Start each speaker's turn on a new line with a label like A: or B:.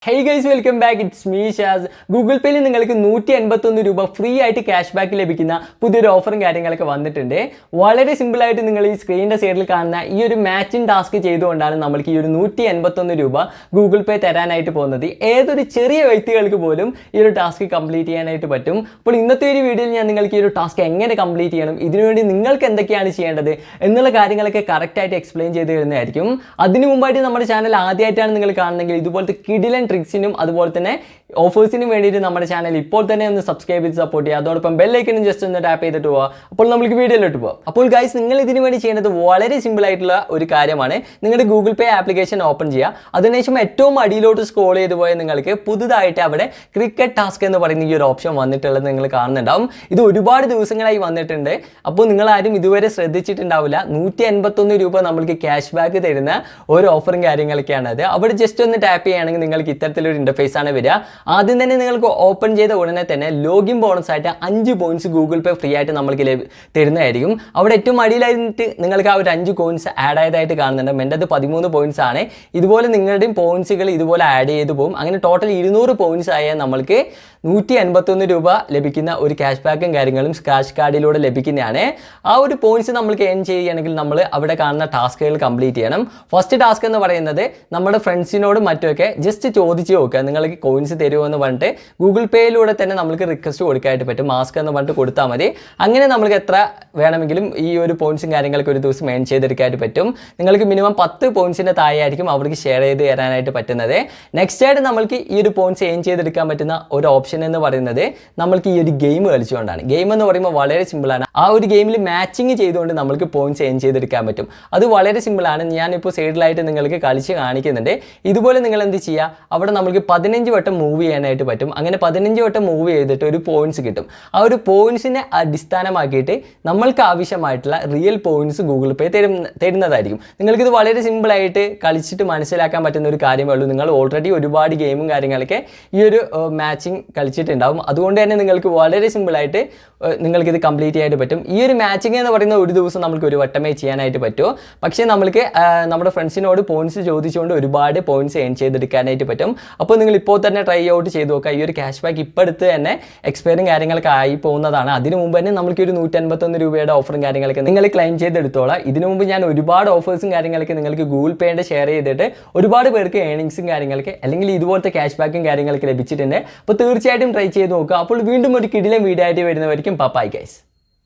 A: Hey guys, welcome back. It's me Shaz. Google Pay ൽ നിങ്ങൾക്ക് 151 രൂപ ഫ്രീ ആയിട്ട് ക്യാഷ് ബാക്ക് ലഭിക്കുന്ന പുതിയൊരു ഓഫറും കാര്യങ്ങളൊക്കെ വന്നിട്ടുണ്ട്. വളരെ സിമ്പിൾ ആയിട്ട് നിങ്ങൾ ഈ സ്ക്രീനിന്റെ സൈഡിൽ കാണുന്ന ഈ ഒരു മാച്ചിങ് ടാസ്ക് ചെയ്തുകൊണ്ടാണ് നമ്മൾക്ക് ഈ ഒരു 151 രൂപ ഗൂഗിൾ പേ തരാനായിട്ട് പോകുന്നത്. ഏതൊരു ചെറിയ വ്യക്തികൾക്ക് പോലും ഈ ഒരു ടാസ്ക് കംപ്ലീറ്റ് ചെയ്യാനായിട്ട് പറ്റും. അപ്പോൾ ഇന്നത്തെ ഒരു വീഡിയോയിൽ ഞാൻ നിങ്ങൾക്ക് ഈ ഒരു ടാസ്ക് എങ്ങനെ കംപ്ലീറ്റ് ചെയ്യണം, ഇതിനുവേണ്ടി നിങ്ങൾക്ക് എന്തൊക്കെയാണ് ചെയ്യേണ്ടത് എന്നുള്ള കാര്യങ്ങളൊക്കെ കറക്റ്റായിട്ട് എക്സ്പ്ലെയിൻ ചെയ്ത് തരുന്നതായിരിക്കും. അതിനു മുമ്പായിട്ട് നമ്മുടെ ചാനൽ ആദ്യമായിട്ടാണ് നിങ്ങൾ കാണുന്നതെങ്കിൽ ഇതുപോലത്തെ കിടിലൻ ട്രിക്സിനും അതുപോലെ തന്നെ ഓഫേഴ്സിനും വേണ്ടിയിട്ട് നമ്മുടെ ചാനൽ ഇപ്പോൾ തന്നെ ഒന്ന് സബ്സ്ക്രൈബ് ചെയ്ത് സപ്പോർട്ട് ചെയ്യുക. അതോടൊപ്പം ബെല്ലൈക്കനും ജസ്റ്റ് ഒന്ന് ടാപ്പ് ചെയ്തിട്ട് പോവുക. അപ്പോൾ നമുക്ക് വീഡിയോയിലോട്ട് പോകാം. അപ്പോൾ ഗൈസ്, നിങ്ങൾ ഇതിനു വേണ്ടി ചെയ്യേണ്ടത് വളരെ സിമ്പിൾ ആയിട്ടുള്ള ഒരു കാര്യമാണ്. നിങ്ങളുടെ ഗൂഗിൾ പേ ആപ്ലിക്കേഷൻ ഓപ്പൺ ചെയ്യുക. അതിനുശേഷം ഏറ്റവും അടിയിലോട്ട് സ്ക്രോൾ ചെയ്ത് പോയാൽ നിങ്ങൾക്ക് പുതുതായിട്ട് അവിടെ ക്രിക്കറ്റ് ടാസ്ക് എന്ന് പറയുന്ന ഈ ഒരു ഓപ്ഷൻ വന്നിട്ടുള്ളത് നിങ്ങൾ കാണുന്നുണ്ടാവും. ഇത് ഒരുപാട് ദിവസങ്ങളായി വന്നിട്ടുണ്ട്. അപ്പോൾ നിങ്ങൾ ആരും ഇതുവരെ ശ്രദ്ധിച്ചിട്ടുണ്ടാവില്ല. 151 രൂപ നമ്മൾക്ക് ക്യാഷ് ബാക്ക് തരുന്ന ഒരു ഓഫറും കാര്യങ്ങളൊക്കെയാണ് അത്. അവിടെ ജസ്റ്റ് ഒന്ന് ടാപ്പ് ചെയ്യുകയാണെങ്കിൽ നിങ്ങൾക്ക് ഇത്തരത്തിലൊരു ഇൻ്റർഫേസ് ആണ് വരിക. ആദ്യം തന്നെ നിങ്ങൾക്ക് ഓപ്പൺ ചെയ്ത ഉടനെ തന്നെ ലോഗിൻ ബോണസ് ആയിട്ട് 5 പോയിന്റ്സ് ഗൂഗിൾ പേ ഫ്രീ ആയിട്ട് നമ്മൾക്ക് തരുന്നതായിരിക്കും. അവിടെ ഏറ്റവും അടിയിലായിട്ട് നിങ്ങൾക്ക് ആ ഒരു 5 കോയിൻസ് ആഡ് ആയതായിട്ട് കാണുന്നുണ്ട്. എൻ്റെ അത് 13 പോയിന്റ്സ് ആണ്. ഇതുപോലെ നിങ്ങളുടെയും പോയിന്റ്സുകൾ ഇതുപോലെ ആഡ് ചെയ്ത് പോകും. അങ്ങനെ ടോട്ടൽ 200 പോയിന്റ്സ് ആയാൽ നമ്മൾക്ക് 151 രൂപ ലഭിക്കുന്ന ഒരു ക്യാഷ് ബാക്കും കാര്യങ്ങളും സ്ക്രാച്ച് കാർഡിലൂടെ ലഭിക്കുന്നതാണ്. ആ ഒരു പോയിന്റ്സ് നമ്മൾക്ക് ഏൺ ചെയ്യുകയാണെങ്കിൽ നമ്മൾ അവിടെ കാണുന്ന ടാസ്കുകൾ കംപ്ലീറ്റ് ചെയ്യണം. ഫസ്റ്റ് ടാസ്ക് എന്ന് പറയുന്നത് നമ്മുടെ ഫ്രണ്ട്സിനോടും മറ്റുമൊക്കെ ജസ്റ്റ് ചോദിച്ച് നോക്കുക, നിങ്ങൾക്ക് കോയിൻസ് തരുമോ എന്ന് പറഞ്ഞിട്ട് ഗൂഗിൾ പേയിലൂടെ തന്നെ നമുക്ക് റിക്വസ്റ്റ് കൊടുക്കാനായിട്ട് പറ്റും. മാസ്ക് എന്ന് പറഞ്ഞിട്ട് കൊടുത്താൽ മതി. അങ്ങനെ നമുക്ക് എത്ര വേണമെങ്കിലും ഈ ഒരു പോയിന്റ്സും കാര്യങ്ങളൊക്കെ ഒരു ദിവസം ഏൺ ചെയ്തെടുക്കാനായിട്ട് പറ്റും. നിങ്ങൾക്ക് മിനിമം 10 പോയിന്റ്സിൻ്റെ താഴെയായിരിക്കും അവർക്ക് ഷെയർ ചെയ്ത് തരാനായിട്ട് പറ്റുന്നത്. നെക്സ്റ്റ് ആയിട്ട് നമ്മൾക്ക് ഈ ഒരു പോയിന്റ്സ് ഏൺ ചെയ്തെടുക്കാൻ പറ്റുന്ന ഒരു ഓപ്ഷൻ എന്ന് പറയുന്നത് നമ്മൾക്ക് ഈ ഒരു ഗെയിം കളിച്ചുകൊണ്ടാണ്. ഗെയിം എന്ന് പറയുമ്പോൾ വളരെ സിമ്പിളാണ്. ആ ഒരു ഗെയിമിൽ മാച്ചിങ് ചെയ്തുകൊണ്ട് നമ്മൾക്ക് പോയിന്റ്സ് ഏൺ ചെയ്തെടുക്കാൻ പറ്റും. അത് വളരെ സിമ്പിളാണ്. ഞാനിപ്പോൾ സൈഡിലായിട്ട് നിങ്ങൾക്ക് കളിച്ച് കാണിക്കുന്നുണ്ട്. ഇതുപോലെ നിങ്ങൾ എന്ത് ചെയ്യുക, അവിടെ നമ്മൾക്ക് 15 വട്ടം മൂവ് ചെയ്യാനായിട്ട് പറ്റും. അങ്ങനെ 15 വട്ടം മൂവ് ചെയ്തിട്ട് ഒരു പോയിന്റ്സ് കിട്ടും. ആ ഒരു പോയിന്റ്സിനെ അടിസ്ഥാനമാക്കിയിട്ട് നമ്മൾക്ക് ആവശ്യമായിട്ടുള്ള റിയൽ പോയിന്റ്സ് ഗൂഗിൾ പേ തരുന്നതായിരിക്കും. നിങ്ങൾക്കിത് വളരെ സിമ്പിളായിട്ട് കളിച്ചിട്ട് മനസ്സിലാക്കാൻ പറ്റുന്ന ഒരു കാര്യമേ ഉള്ളൂ. നിങ്ങൾ ഓൾറെഡി ഒരുപാട് ഗെയിമും കാര്യങ്ങളൊക്കെ ഈ ഒരു മാച്ചിങ് കളിച്ചിട്ടുണ്ടാവും. അതുകൊണ്ട് തന്നെ നിങ്ങൾക്ക് വളരെ സിമ്പിളായിട്ട് നിങ്ങൾക്കിത് കംപ്ലീറ്റ് ചെയ്യാനായിട്ട് പറ്റും. ഈ ഒരു മാച്ചിങ് എന്ന് പറയുന്ന ഒരു ദിവസം നമുക്ക് ഒരു വട്ടമേ ചെയ്യാനായിട്ട് പറ്റുമോ. പക്ഷേ നമ്മൾക്ക് നമ്മുടെ ഫ്രണ്ട്സിനോട് പോയിന്റ്സ് ചോദിച്ചുകൊണ്ട് ഒരുപാട് പോയിന്റ്സ് ഏൺ ചെയ്തെടുക്കാനായിട്ട് പറ്റും. അപ്പോൾ നിങ്ങൾ ഇപ്പോൾ തന്നെ ട്രൈ ഔട്ട് ചെയ്ത് നോക്കുക. ഈ ഒരു ക്യാഷ് ബാക്ക് ഇപ്പോൾ അടുത്ത് തന്നെ എക്സ്പയറും കാര്യങ്ങളൊക്കെ ആയി പോകുന്നതാണ്. അതിനു മുമ്പ് തന്നെ നമുക്ക് ഒരു 151 രൂപയുടെ ഓഫറും കാര്യങ്ങളൊക്കെ നിങ്ങൾ ക്ലെയിം ചെയ്തെടുത്തോളാം. ഇതിനു മുമ്പ് ഞാൻ ഒരുപാട് ഓഫേഴ്സും കാര്യങ്ങളൊക്കെ നിങ്ങൾക്ക് ഗൂഗിൾ പേയുടെ ഷെയർ ചെയ്തിട്ട് ഒരുപാട് പേർക്ക് ഏണിങ്സും കാര്യങ്ങളൊക്കെ അല്ലെങ്കിൽ ഇതുപോലത്തെ ക്യാഷ് ബാക്കും കാര്യങ്ങളൊക്കെ ലഭിച്ചിട്ടുണ്ട്. അപ്പോൾ തീർച്ചയായിട്ടും ട്രൈ ചെയ്ത് നോക്കുക. അപ്പോൾ വീണ്ടും ഒരു കിടിലൻ വീഡിയോ ആയിട്ട് വരുന്നവരിക്കും. Bye guys.